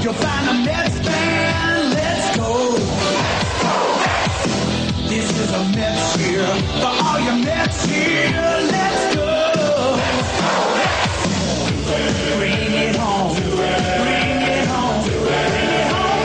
You'll find a Mets fan. Let's go. This is a Mets cheer for all your Mets here. Let's go. Bring it home. Bring it home. Bring it home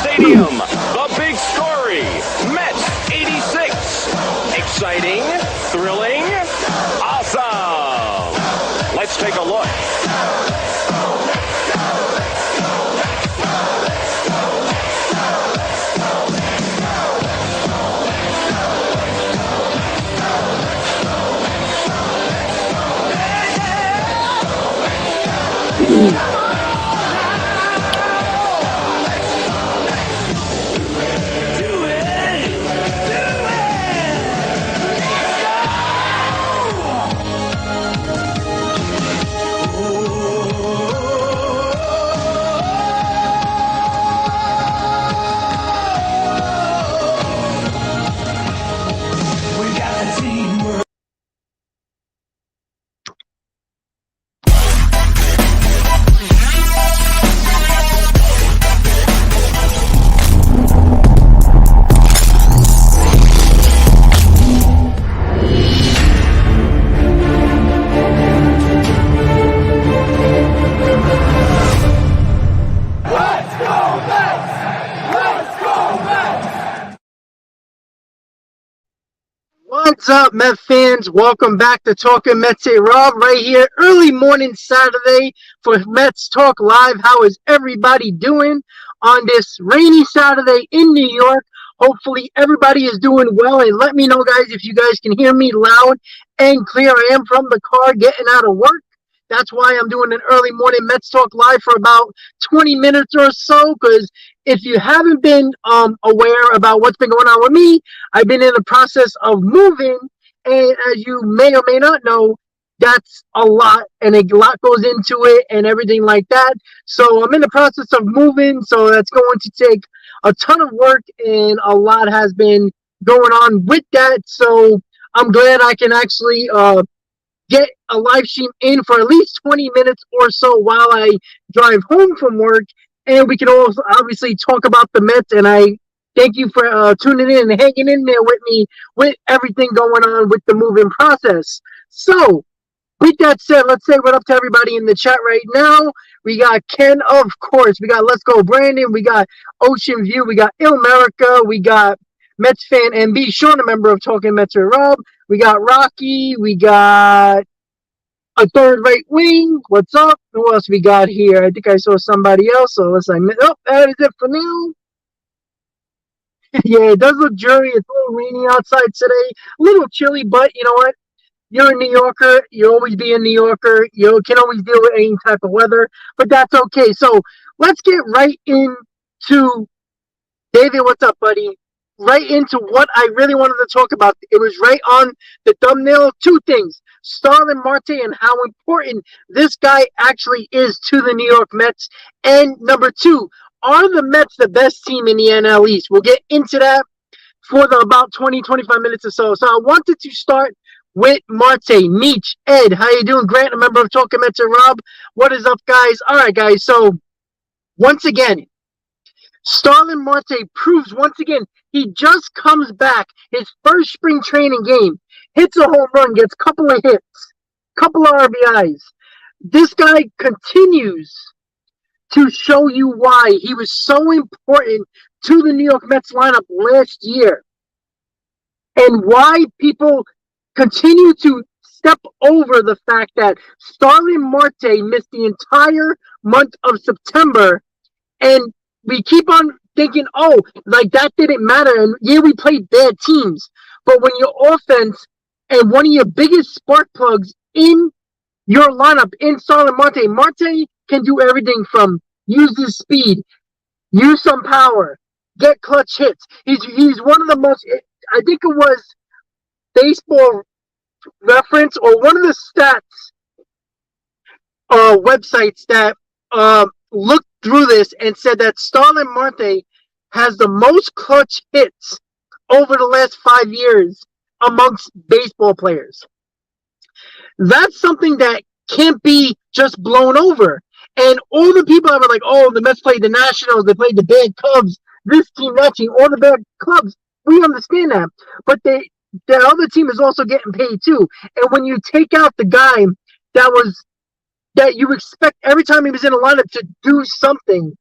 Stadium, the big story, Mets 86. Exciting, thrilling, awesome. Let's take a look. What's up, Met fans? Welcome back to Talking Mets. Hey, Rob, right here, early morning Saturday for Mets Talk Live. How is everybody doing on this rainy Saturday in New York? Hopefully, everybody is doing well. And let me know, guys, if you guys can hear me loud and clear. I am from the car getting out of work. That's why I'm doing an early morning Mets Talk Live for about 20 minutes or so, because if you haven't been aware about what's been going on with me, I've been in the process of moving, and as you may or may not know, that's a lot, and a lot goes into it and everything like that. So I'm in the process of moving, so that's going to take a ton of work, and a lot has been going on with that. So I'm glad I can actually get a live stream in for at least 20 minutes or so while I drive home from work. And we can also obviously talk about the Mets. And I thank you for tuning in and hanging in there with me with everything going on with the moving process. So, with that said, let's say what up to everybody in the chat right now. We got Ken, of course. We got Let's Go Brandon. We got Ocean View. We got Ilmerica. We got Mets fan MB, Sean, a member of Talking Mets with Rob. We got Rocky. We got a third right wing. What's up? Who else we got here? I think I saw somebody else. So let's that is it for now. Yeah, it does look dreary. It's a little rainy outside today. A little chilly, but you know what? You're a New Yorker. You always be a New Yorker. You can always deal with any type of weather, but that's okay. So let's get right into David. What's up, buddy? Right into what I really wanted to talk about. It was right on the thumbnail. Two things: Starling Marte and how important this guy actually is to the New York Mets. And number two, are the Mets the best team in the NL East? We'll get into that for about 20, 25 minutes or so. So I wanted to start with Marte, Meech, Ed. How you doing? Grant, a member of Talking Mets, and Rob. What is up, guys? All right, guys. So once again, Starling Marte proves once again he just comes back. His first spring training game, hits a home run, gets a couple of hits, couple of RBIs. This guy continues to show you why he was so important to the New York Mets lineup last year and why people continue to step over the fact that Starling Marte missed the entire month of September, and we keep on thinking, oh, like that didn't matter, and yeah, we played bad teams, but when your offense and one of your biggest spark plugs in your lineup in Starling Marte, Marte can do everything from use his speed, use some power, get clutch hits. He's one of the most, I think it was Baseball Reference or one of the stats websites that looked through this and said that Starling Marte has the most clutch hits over the last 5 years amongst baseball players. That's something that can't be just blown over. And all the people that were like, oh, the Mets played the Nationals, they played the bad Cubs, this team, that team, all the bad clubs, we understand that. But the other team is also getting paid too. And when you take out the guy that you expect every time he was in a lineup to do something,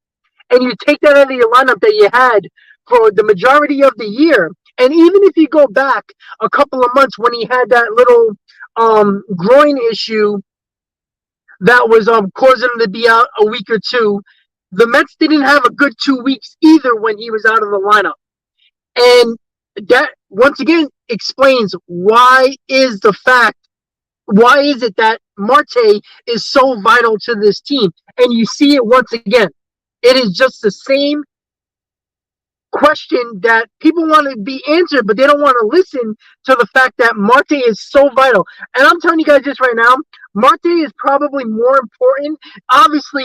and you take that out of your lineup that you had for the majority of the year, and even if you go back a couple of months when he had that little groin issue that was causing him to be out a week or two, the Mets didn't have a good 2 weeks either when he was out of the lineup. And that, once again, explains why is it that Marte is so vital to this team. And you see it once again. It is just the same question that people want to be answered, but they don't want to listen to the fact that Marte is so vital. And I'm telling you guys this right now, Marte is probably more important. Obviously,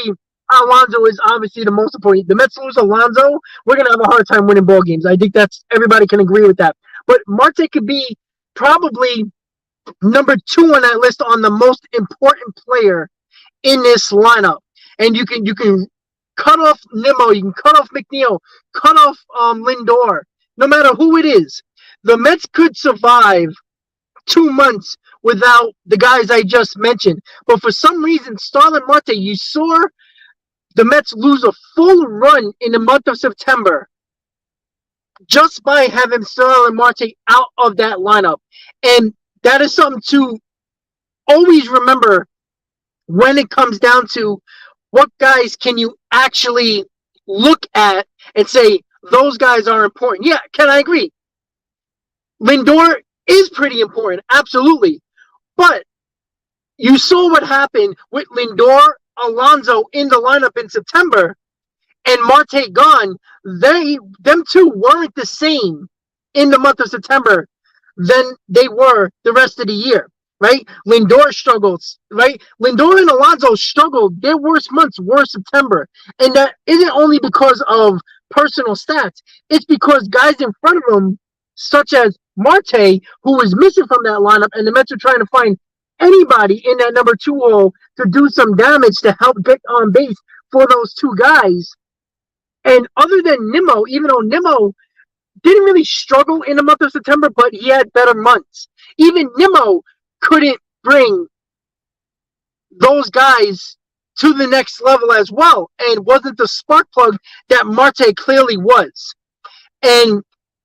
Alonso is obviously the most important. The Mets lose Alonso, we're going to have a hard time winning ball games. I think that's everybody can agree with that. But Marte could be probably number 2 on that list on the most important player in this lineup. And you can cut off Nimmo, you can cut off McNeil, cut off Lindor, no matter who it is. The Mets could survive 2 months without the guys I just mentioned. But for some reason, Starling Marte, you saw the Mets lose a full run in the month of September just by having Starling Marte out of that lineup. And that is something to always remember when it comes down to what guys can you actually look at and say, those guys are important. Yeah, can I agree? Lindor is pretty important, absolutely. But you saw what happened with Lindor, Alonso in the lineup in September, and Marte gone. Them two weren't the same in the month of September than they were the rest of the year, right? Lindor struggles, right? Lindor and Alonso struggled. Their worst months were September. And that isn't only because of personal stats. It's because guys in front of them, such as Marte, who was missing from that lineup, and the Mets are trying to find anybody in that number 2 hole to do some damage to help get on base for those 2 guys. And other than Nimmo, even though Nimmo didn't really struggle in the month of September, but he had better months. Even Nimmo couldn't bring those guys to the next level as well, and wasn't the spark plug that Marte clearly was. And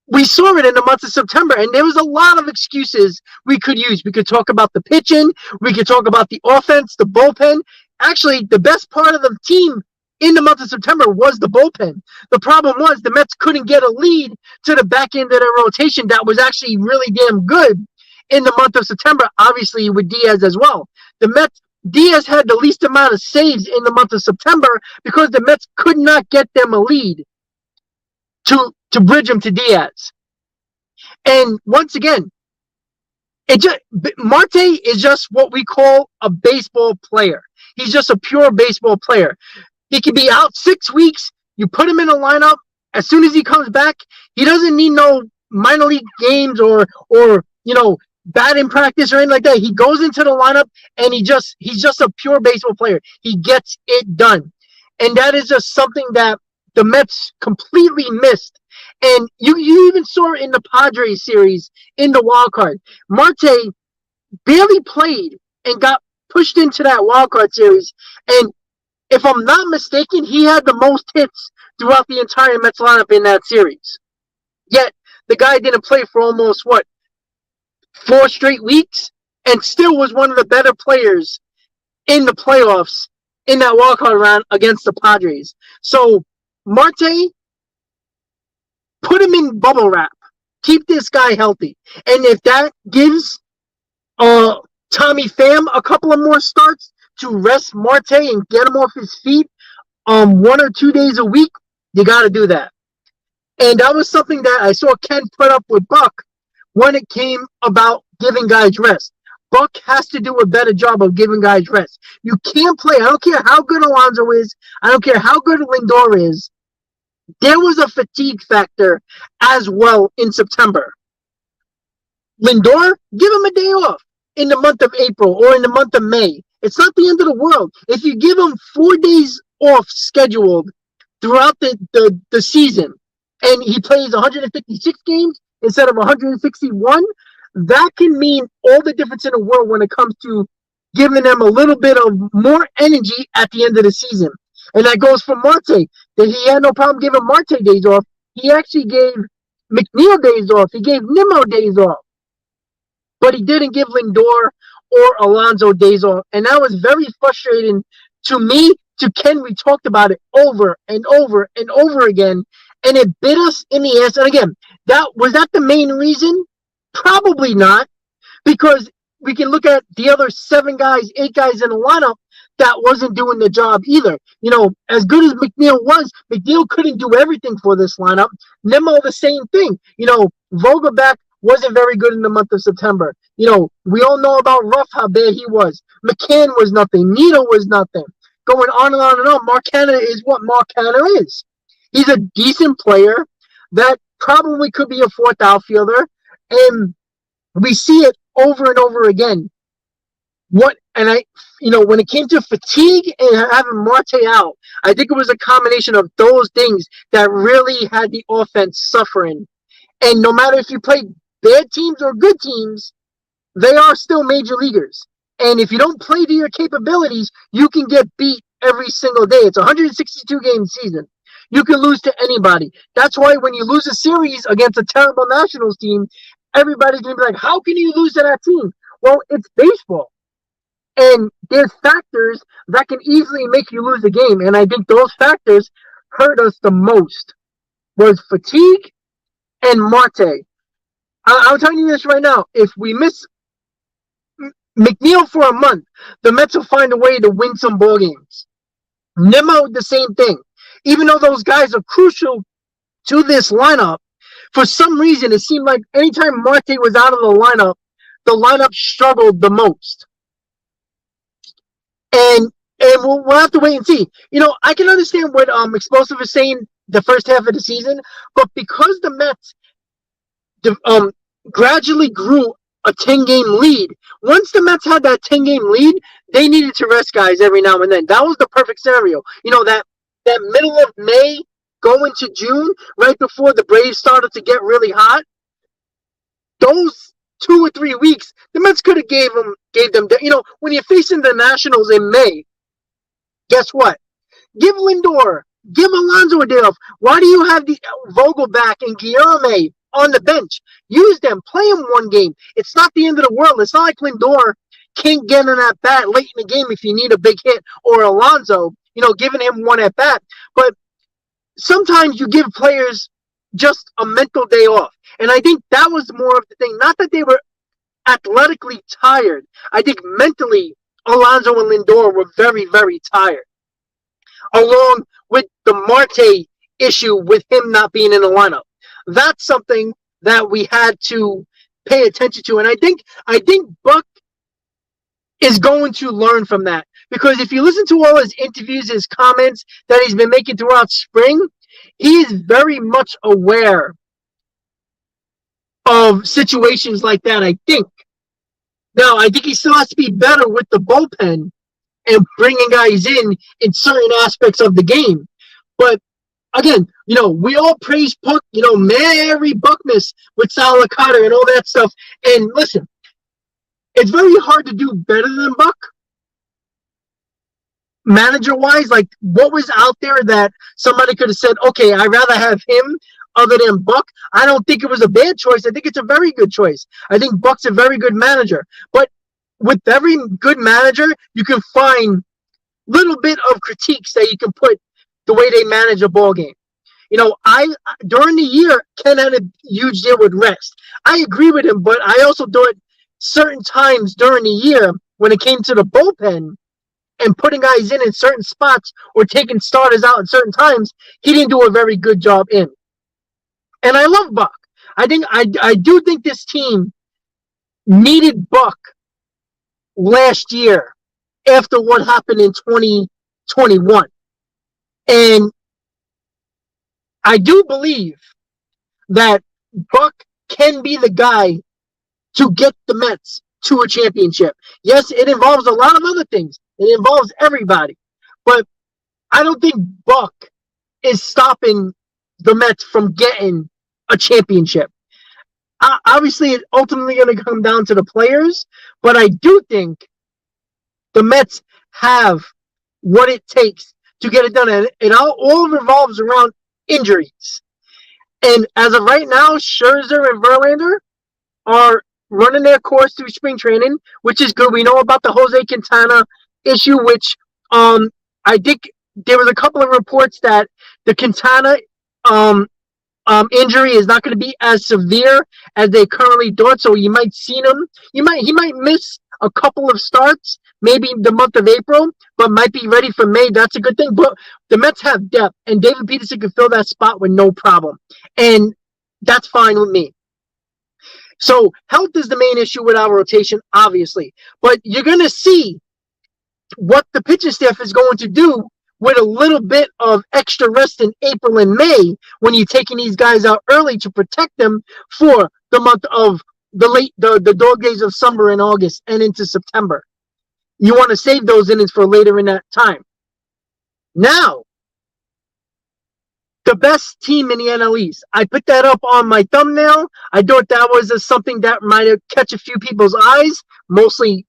we saw it in the month of September, and there was a lot of excuses we could use. We could talk about the pitching, we could talk about the offense, the bullpen. Actually, the best part of the team in the month of September was the bullpen. The problem was the Mets couldn't get a lead to the back end of their rotation that was actually really damn good in the month of September, obviously with Diaz as well. Diaz had the least amount of saves in the month of September because the Mets could not get them a lead to bridge them to Diaz. And once again, Marte is just what we call a baseball player. He's just a pure baseball player. He could be out 6 weeks, You put him in the lineup. As soon as he comes back, he doesn't need no minor league games or batting practice or anything like that. He goes into the lineup and he's just a pure baseball player. He gets it done. And that is just something that the Mets completely missed. And you even saw it in the Padres series in the wild card. Marte barely played and got pushed into that wild card series. And if I'm not mistaken, he had the most hits throughout the entire Mets lineup in that series. Yet the guy didn't play for almost 4 straight weeks, and still was one of the better players in the playoffs in that wildcard round against the Padres. So Marte, put him in bubble wrap. Keep this guy healthy. And if that gives Tommy Pham a couple of more starts to rest Marte and get him off his feet 1 or 2 days a week, you got to do that. And that was something that I saw Ken put up with Buck when it came about giving guys rest. Buck has to do a better job of giving guys rest. You can't play. I don't care how good Alonso is. I don't care how good Lindor is. There was a fatigue factor as well in September. Lindor, give him a day off in the month of April or in the month of May. It's not the end of the world. If you give him 4 days off scheduled throughout the season, and he plays 156 games instead of 161, that can mean all the difference in the world when it comes to giving them a little bit of more energy at the end of the season. And that goes for Marte. That he had no problem giving Marte days off. He actually gave McNeil days off. He gave Nimmo days off. But he didn't give Lindor or Alonso days off. And that was very frustrating to me, to Ken. We talked about it over and over and over again. And it bit us in the ass. And again, was that the main reason? Probably not. Because we can look at the other 7 guys, 8 guys in the lineup that wasn't doing the job either. As good as McNeil was, McNeil couldn't do everything for this lineup. Nimmo, the same thing. Vogelback wasn't very good in the month of September. We all know about Ruff, how bad he was. McCann was nothing. Nito was nothing. Going on and on and on. Mark Canada is what Mark Canada is. He's a decent player that probably could be a 4th outfielder. And we see it over and over again. When it came to fatigue and having Marte out, I think it was a combination of those things that really had the offense suffering. And no matter if you play bad teams or good teams, they are still major leaguers. And if you don't play to your capabilities, you can get beat every single day. It's a 162-game season. You can lose to anybody. That's why when you lose a series against a terrible Nationals team, everybody's going to be like, how can you lose to that team? Well, it's baseball. And there's factors that can easily make you lose a game. And I think those factors hurt us the most was fatigue and Marte. I'm telling you this right now. If we miss McNeil for a month, the Mets will find a way to win some ball games. Nimmo, the same thing. Even though those guys are crucial to this lineup, for some reason, it seemed like anytime Marte was out of the lineup struggled the most. And we'll have to wait and see. I can understand what Explosive is saying the first half of the season, but because the Mets gradually grew a 10-game lead, once the Mets had that 10-game lead, they needed to rest guys every now and then. That was the perfect scenario. That middle of May going to June, right before the Braves started to get really hot, those 2 or 3 weeks, the Mets could have gave them, when you're facing the Nationals in May, guess what? Give Lindor, give Alonso a day off. Why do you have the Vogelback and Guillaume on the bench? Use them, play them 1 game. It's not the end of the world. It's not like Lindor can't get in that bat late in the game if you need a big hit, or Alonso, giving him 1 at bat. But sometimes you give players just a mental day off. And I think that was more of the thing. Not that they were athletically tired. I think mentally, Alonso and Lindor were very, very tired. Along with the Marte issue with him not being in the lineup. That's something that we had to pay attention to. And I think Buck is going to learn from that. because if you listen to all his interviews, his comments that he's been making throughout spring, he is very much aware of situations like that, I think. Now, I think he still has to be better with the bullpen and bringing guys in certain aspects of the game. But again, we all praise Puck, Mary Buckness with Sal Licata and all that stuff. And listen, it's very hard to do better than Buck. Manager-wise, like, what was out there that somebody could have said, okay, I'd rather have him other than Buck? I don't think it was a bad choice. I think it's a very good choice. I think Buck's a very good manager. But with every good manager, you can find little bit of critiques that you can put the way they manage a ball game. During the year, Ken had a huge deal with rest. I agree with him, but I also thought certain times during the year when it came to the bullpen and putting guys in certain spots or taking starters out at certain times, he didn't do a very good job in. And I love Buck. I do think this team needed Buck last year after what happened in 2021. And I do believe that Buck can be the guy to get the Mets to a championship. Yes, it involves a lot of other things. It involves everybody. But I don't think Buck is stopping the Mets from getting a championship. Obviously, it's ultimately going to come down to the players, but I do think the Mets have what it takes to get it done. And it all revolves around injuries. And as of right now, Scherzer and Verlander are running their course through spring training, which is good. We know about the Jose Quintana issue, which I think there was a couple of reports that the Quintana injury is not going to be as severe as they currently thought. So you might see him. He might miss a couple of starts, maybe the month of April, but might be ready for May. That's a good thing. But the Mets have depth, and David Peterson can fill that spot with no problem. And that's fine with me. So health is the main issue with our rotation, obviously. But you're going to see what the pitching staff is going to do with a little bit of extra rest in April and May when you're taking these guys out early to protect them for the month of the dog days of summer in August and into September. You want to save those innings for later in that time. Now, the best team in the NL East. I put that up on my thumbnail. I thought that was something that might have catch a few people's eyes, mostly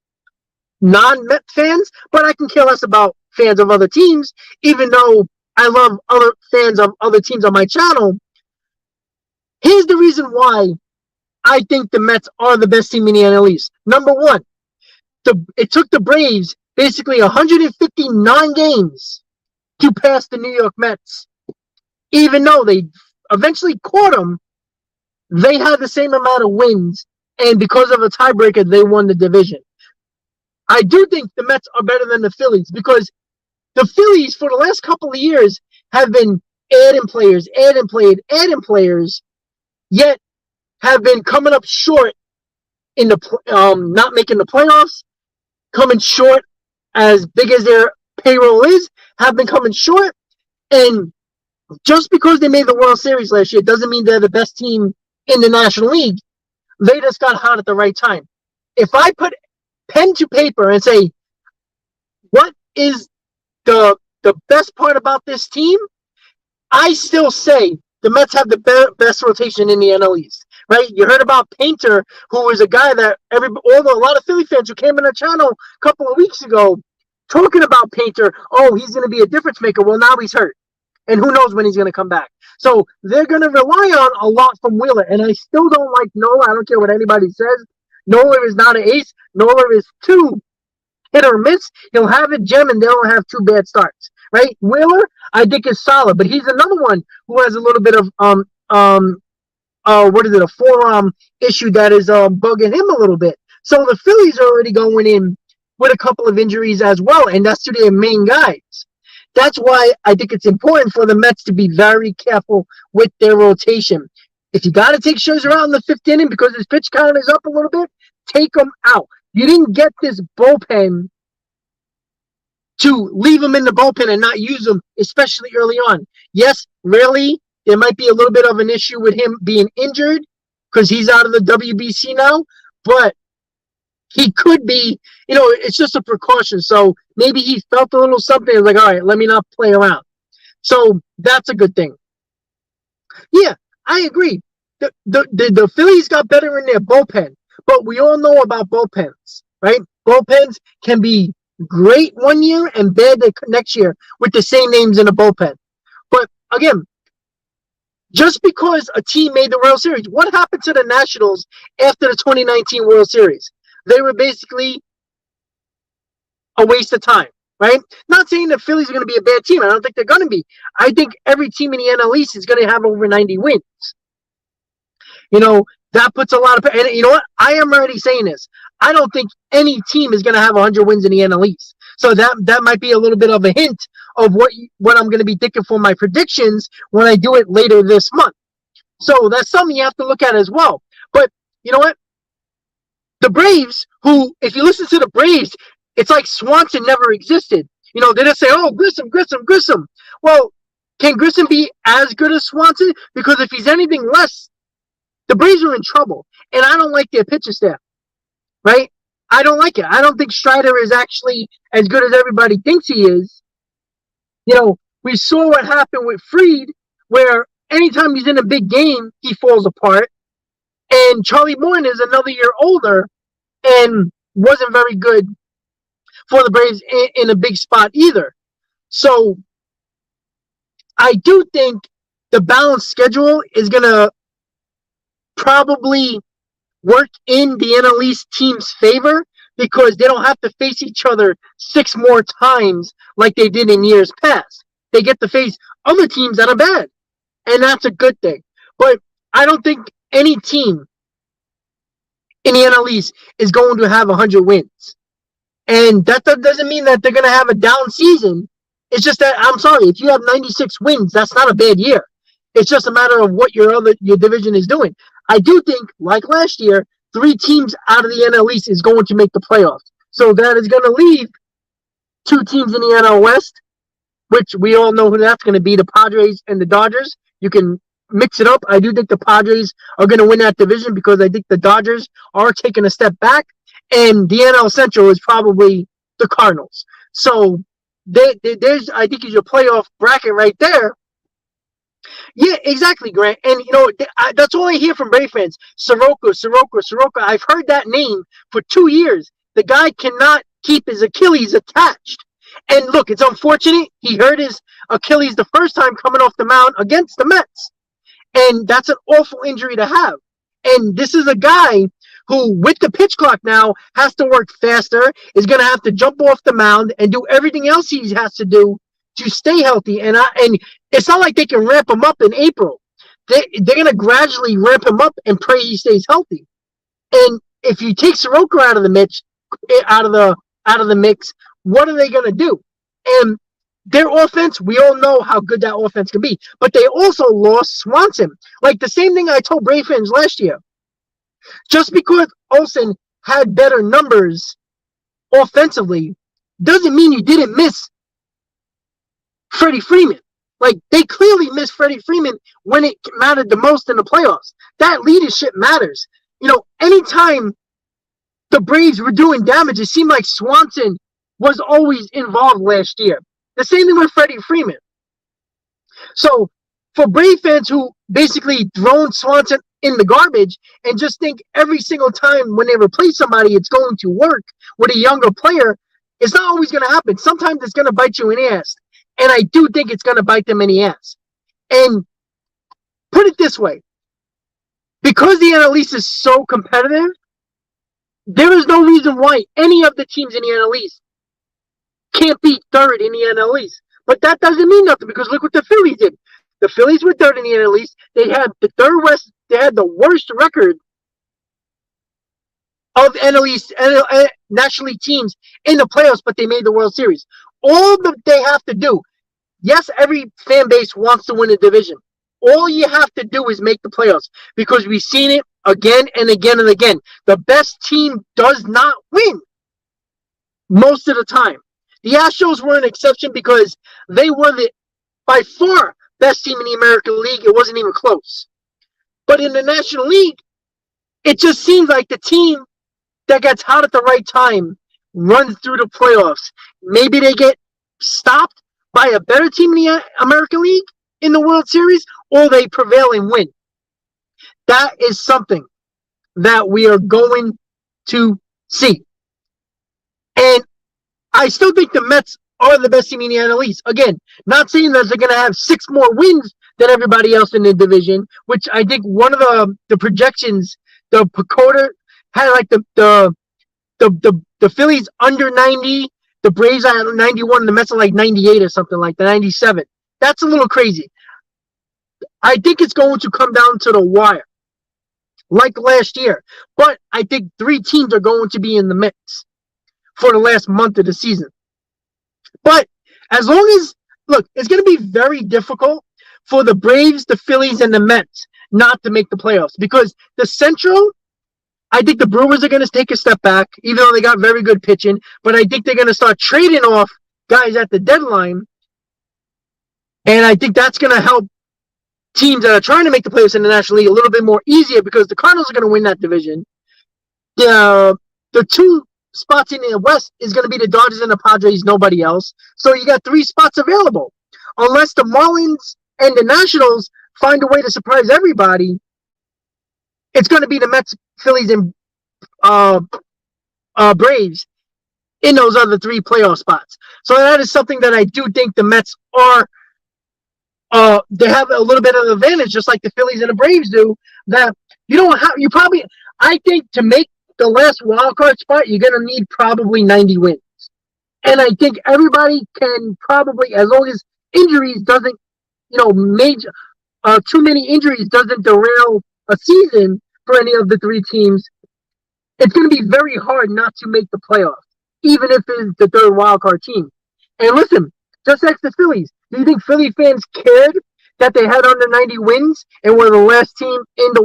non-Met fans, but I can care less about fans of other teams, even though I love other fans of other teams on my channel. Here's the reason why I think the Mets are the best team in the NL East. Number one, it took the Braves basically 159 games to pass the New York Mets. Even though they eventually caught them, they had the same amount of wins, and because of a tiebreaker, they won the division. I do think the Mets are better than the Phillies because the Phillies, for the last couple of years, have been adding players, yet have been coming up short in the not making the playoffs, coming short as big as their payroll is, have been coming short. And just because they made the World Series last year doesn't mean they're the best team in the National League. They just got hot at the right time. If I put pen to paper and say, what is the best part about this team? I still say the Mets have the best rotation in the NL East, right? You heard about Painter, who was a guy that a lot of Philly fans who came in the channel a couple of weeks ago talking about Painter. Oh, he's going to be a difference maker. Well, now he's hurt. And who knows when he's going to come back. So they're going to rely on a lot from Wheeler. And I still don't like Nola. I don't care what anybody says. Nola is not an ace. Nola is too hit or miss. He'll have a gem and they'll have two bad starts, right? Wheeler, I think, is solid. But he's another one who has a little bit of, a forearm issue that is bugging him a little bit. So the Phillies are already going in with a couple of injuries as well. And that's to their main guys. That's why I think it's important for the Mets to be very careful with their rotation. If you got to take Scherzer out in the fifth inning because his pitch count is up a little bit, take him out. You didn't get this bullpen to leave him in the bullpen and not use him, especially early on. Yes, really, there might be a little bit of an issue with him being injured because he's out of the WBC now, but he could be, it's just a precaution. So maybe he felt a little something like, all right, let me not play around. So that's a good thing. Yeah, I agree. The Phillies got better in their bullpen, but we all know about bullpens, right? Bullpens can be great one year and bad the next year with the same names in the bullpen. But again, just because a team made the World Series, what happened to the Nationals after the 2019 World Series? They were basically a waste of time, right? Not saying the Phillies are going to be a bad team. I don't think they're going to be. I think every team in the NL East is going to have over 90 wins. That puts a lot of... And you know what? I am already saying this. I don't think any team is going to have 100 wins in the NL East. So that might be a little bit of a hint of what I'm going to be thinking for my predictions when I do it later this month. So that's something you have to look at as well. But you know what? The Braves, who, if you listen to the Braves, it's like Swanson never existed. They just say, oh, Grissom. Well, can Grissom be as good as Swanson? Because if he's anything less, the Braves are in trouble. And I don't like their pitching staff, right? I don't like it. I don't think Strider is actually as good as everybody thinks he is. We saw what happened with Fried, where anytime he's in a big game, he falls apart. And Charlie Morton is another year older and wasn't very good for the Braves in a big spot either. So I do think the balanced schedule is going to probably work in the NL East team's favor because they don't have to face each other 6 more times like they did in years past. They get to face other teams that are bad, and that's a good thing. But I don't think any team in the NL East is going to have 100 wins. And that doesn't mean that they're going to have a down season. It's just that, I'm sorry, if you have 96 wins, that's not a bad year. It's just a matter of what your division is doing. I do think, like last year, 3 teams out of the NL East is going to make the playoffs. So that is going to leave 2 teams in the NL West, which we all know who that's going to be, the Padres and the Dodgers. You can mix it up. I do think the Padres are going to win that division because I think the Dodgers are taking a step back. And the NL Central is probably the Cardinals. So there's, I think, is your playoff bracket right there. Yeah, exactly, Grant. And, that's all I hear from Brave fans. Soroka. I've heard that name for 2 years. The guy cannot keep his Achilles attached. And look, it's unfortunate. He hurt his Achilles the first time coming off the mound against the Mets. And that's an awful injury to have. And this is a guy who, with the pitch clock now, has to work faster, is going to have to jump off the mound and do everything else he has to do to stay healthy. And it's not like they can ramp him up in April. They're going to gradually ramp him up and pray he stays healthy. And if you take Soroka out of the mix, what are they going to do? And their offense, we all know how good that offense can be. But they also lost Swanson. Like the same thing I told Brave fans last year. Just because Olsen had better numbers offensively doesn't mean you didn't miss Freddie Freeman. Like, they clearly missed Freddie Freeman when it mattered the most in the playoffs. That leadership matters. Anytime the Braves were doing damage, it seemed like Swanson was always involved last year. The same thing with Freddie Freeman. So, for Brave fans who basically thrown Swanson in the garbage and just think every single time when they replace somebody, it's going to work with a younger player, it's not always going to happen. Sometimes it's going to bite you in the ass. And I do think it's going to bite them in the ass. And put it this way. Because the NL East is so competitive, there is no reason why any of the teams in the NL East can't be third in the NL East. But that doesn't mean nothing because look what the Phillies did. The Phillies were third in the NL East. They had they had the worst record of NL East National League teams in the playoffs, but they made the World Series. All that they have to do, yes, every fan base wants to win a division. All you have to do is make the playoffs because we've seen it again and again and again. The best team does not win most of the time. The Astros were an exception because they were the by far best team in the American League. It wasn't even close. But in the National League, it just seems like the team that gets hot at the right time runs through the playoffs. Maybe they get stopped by a better team in the American League in the World Series, or they prevail and win. That is something that we are going to see. And I still think the Mets are the best team in the NL East. Again, not saying that they're going to have 6 more wins than everybody else in the division, which I think one of the projections, the Pacoda had like the Phillies under 90, the Braves are at 91, and the Mets are like 98 or something like that, 97. That's a little crazy. I think it's going to come down to the wire, like last year. But I think 3 teams are going to be in the mix for the last month of the season. But as long as, look, it's going to be very difficult for the Braves, the Phillies, and the Mets not to make the playoffs. Because the Central, I think the Brewers are going to take a step back, even though they got very good pitching. But I think they're going to start trading off guys at the deadline. And I think that's going to help teams that are trying to make the playoffs in the National League a little bit more easier, because the Cardinals are going to win that division. The 2 spots in the West is going to be the Dodgers and the Padres, nobody else. So you got 3 spots available. Unless the Marlins and the Nationals find a way to surprise everybody, it's going to be the Mets, Phillies, and Braves in those other 3 playoff spots. So that is something that I do think the Mets are they have a little bit of advantage, just like the Phillies and the Braves do, that you don't have, you probably, I think to make the last wild card spot, you're going to need probably 90 wins. And I think everybody can probably, as long as injuries doesn't, major, too many injuries doesn't derail a season for any of the 3 teams, it's going to be very hard not to make the playoffs, even if it's the 3rd wild card team. And listen, just like the Phillies, do you think Philly fans cared that they had under 90 wins and were the last team in the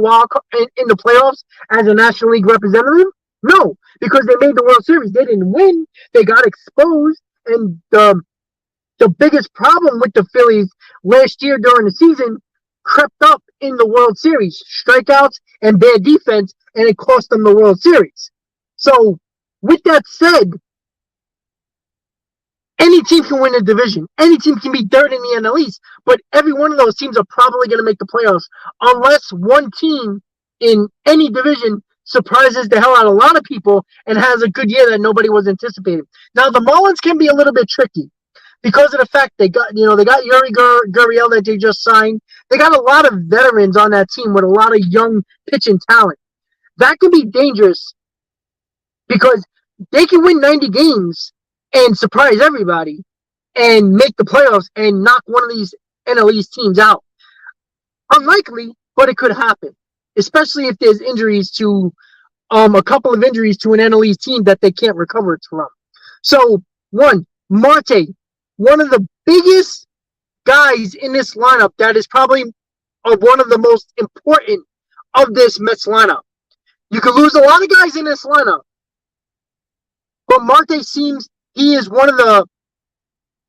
in the playoffs as a National League representative? No, because they made the World Series. They didn't win. They got exposed. And the biggest problem with the Phillies last year during the season crept up in the World Series. Strikeouts and bad defense, and it cost them the World Series. So, with that said, any team can win a division. Any team can be 3rd in the NL East, but every one of those teams are probably going to make the playoffs unless one team in any division surprises the hell out of a lot of people and has a good year that nobody was anticipating. Now, the Marlins can be a little bit tricky because of the fact they got Yuri Gurriel that they just signed. They got a lot of veterans on that team with a lot of young pitching talent. That could be dangerous because they can win 90 games and surprise everybody and make the playoffs and knock one of these NL East teams out. Unlikely, but it could happen, especially if there's injuries to a couple of injuries to an NL East team that they can't recover from. So, Marte, one of the biggest guys in this lineup that is probably one of the most important of this Mets lineup. You could lose a lot of guys in this lineup, but Marte seems he is one of the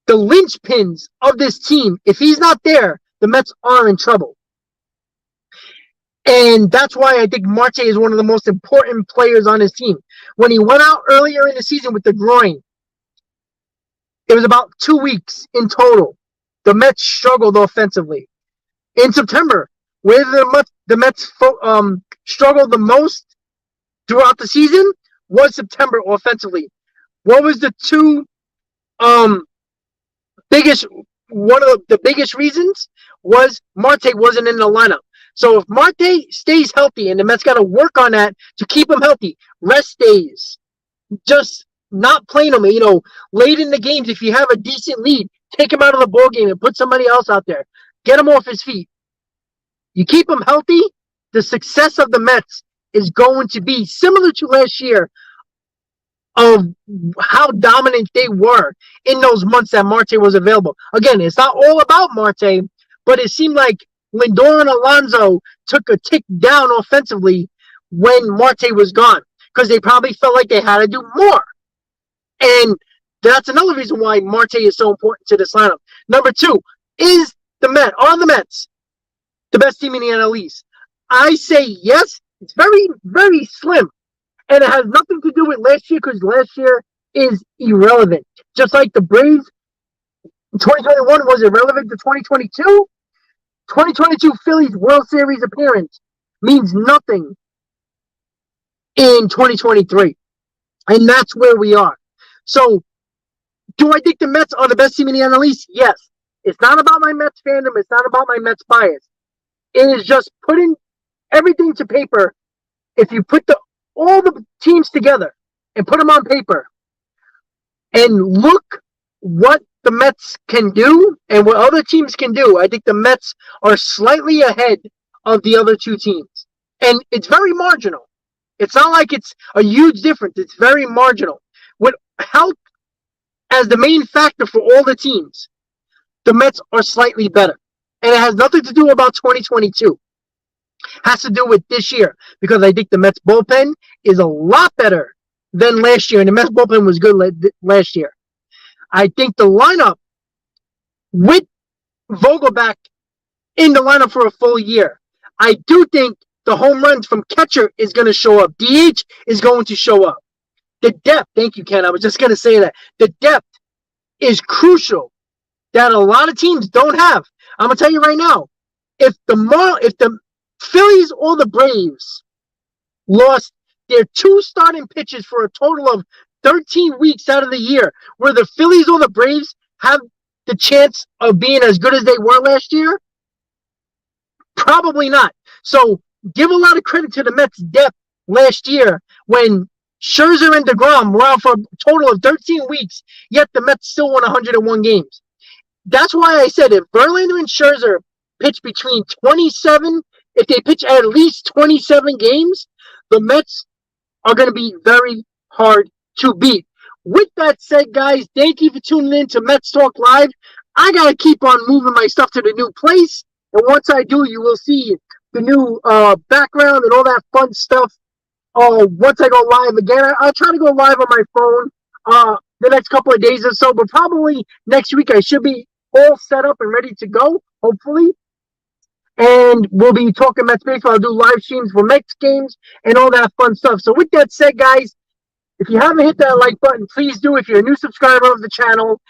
linchpins of this team. If he's not there, the Mets are in trouble. And that's why I think Marte is one of the most important players on his team. When he went out earlier in the season with the groin, it was about 2 weeks in total. The Mets struggled offensively. In September, where the Mets struggled the most throughout the season was September offensively. What was the 2 one of the biggest reasons was Marte wasn't in the lineup. So if Marte stays healthy, and the Mets got to work on that to keep him healthy, rest days, just not playing him, late in the games, if you have a decent lead, take him out of the ball game and put somebody else out there. Get him off his feet. You keep him healthy, the success of the Mets is going to be similar to last year of how dominant they were in those months that Marte was available. Again, it's not all about Marte, but it seemed like Lindor and Alonso took a tick down offensively when Marte was gone because they probably felt like they had to do more. And That's another reason why Marte is so important to this lineup. Number 2, are the Mets the best team in the NL East? I say yes. It's very, very slim. And it has nothing to do with last year because last year is irrelevant. Just like the Braves, 2021 was irrelevant to 2022. 2022 Phillies World Series appearance means nothing in 2023. And that's where we are. So, do I think the Mets are the best team in the NL East? Yes. It's not about my Mets fandom. It's not about my Mets bias. It is just putting everything to paper. If you put all the teams together and put them on paper and look what the Mets can do and what other teams can do, I think the Mets are slightly ahead of the other two teams. And it's very marginal. It's not like it's a huge difference. It's very marginal. What health as the main factor for all the teams, the Mets are slightly better. And it has nothing to do about 2022. Has to do with this year because I think the Mets bullpen is a lot better than last year. And the Mets bullpen was good last year. I think the lineup with Vogelback in the lineup for a full year, I do think the home runs from catcher is going to show up. DH is going to show up. The depth, thank you, Ken. I was just going to say that. The depth is crucial that a lot of teams don't have. I'm going to tell you right now, if the Phillies or the Braves lost their 2 starting pitchers for a total of 13 weeks out of the year, where the Phillies or the Braves have the chance of being as good as they were last year, probably not. So give a lot of credit to the Mets' depth last year when Scherzer and DeGrom were out for a total of 13 weeks, yet the Mets still won 101 games. That's why I said if Verlander and Scherzer pitch between 27, if they pitch at least 27 games, the Mets are going to be very hard to beat. With that said, guys, thank you for tuning in to Mets Talk Live. I got to keep on moving my stuff to the new place. And once I do, you will see the new background and all that fun stuff. Once I go live again, I'll try to go live on my phone the next couple of days or so. But probably next week I should be all set up and ready to go, hopefully. And we'll be talking Mets baseball. I'll do live streams for Mets games and all that fun stuff. So with that said, guys, if you haven't hit that like button, please do. If you're a new subscriber of the channel,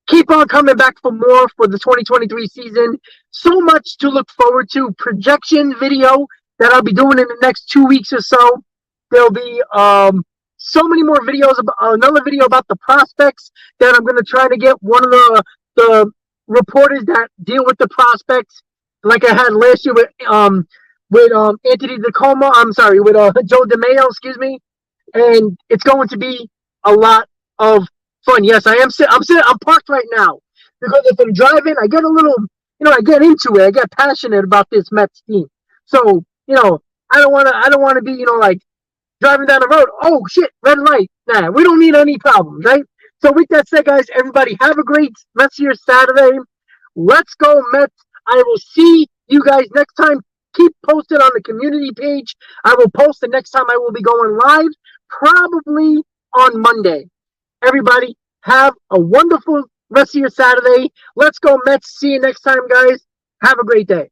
keep on coming back for more for the 2023 season. So much to look forward to. Projection video that I'll be doing in the next 2 weeks or so. There'll be so many more videos. Another video about the prospects that I'm going to try to get one of the reporters that deal with the prospects, like I had last year with Anthony DeComa. I'm sorry, with Joe DeMayo, excuse me. And it's going to be a lot of fun. Yes, I'm parked right now because if I'm driving, I get a little, I get into it. I get passionate about this Mets team. So, I don't want to be, like driving down the road. Oh shit, red light. Nah, we don't need any problems, right? So with that said, guys, everybody have a great rest of your Saturday. Let's go Mets. I will see you guys next time. Keep posted on the community page. I will post the next time I will be going live, probably on Monday. Everybody, have a wonderful rest of your Saturday. Let's go Mets. See you next time, guys. Have a great day.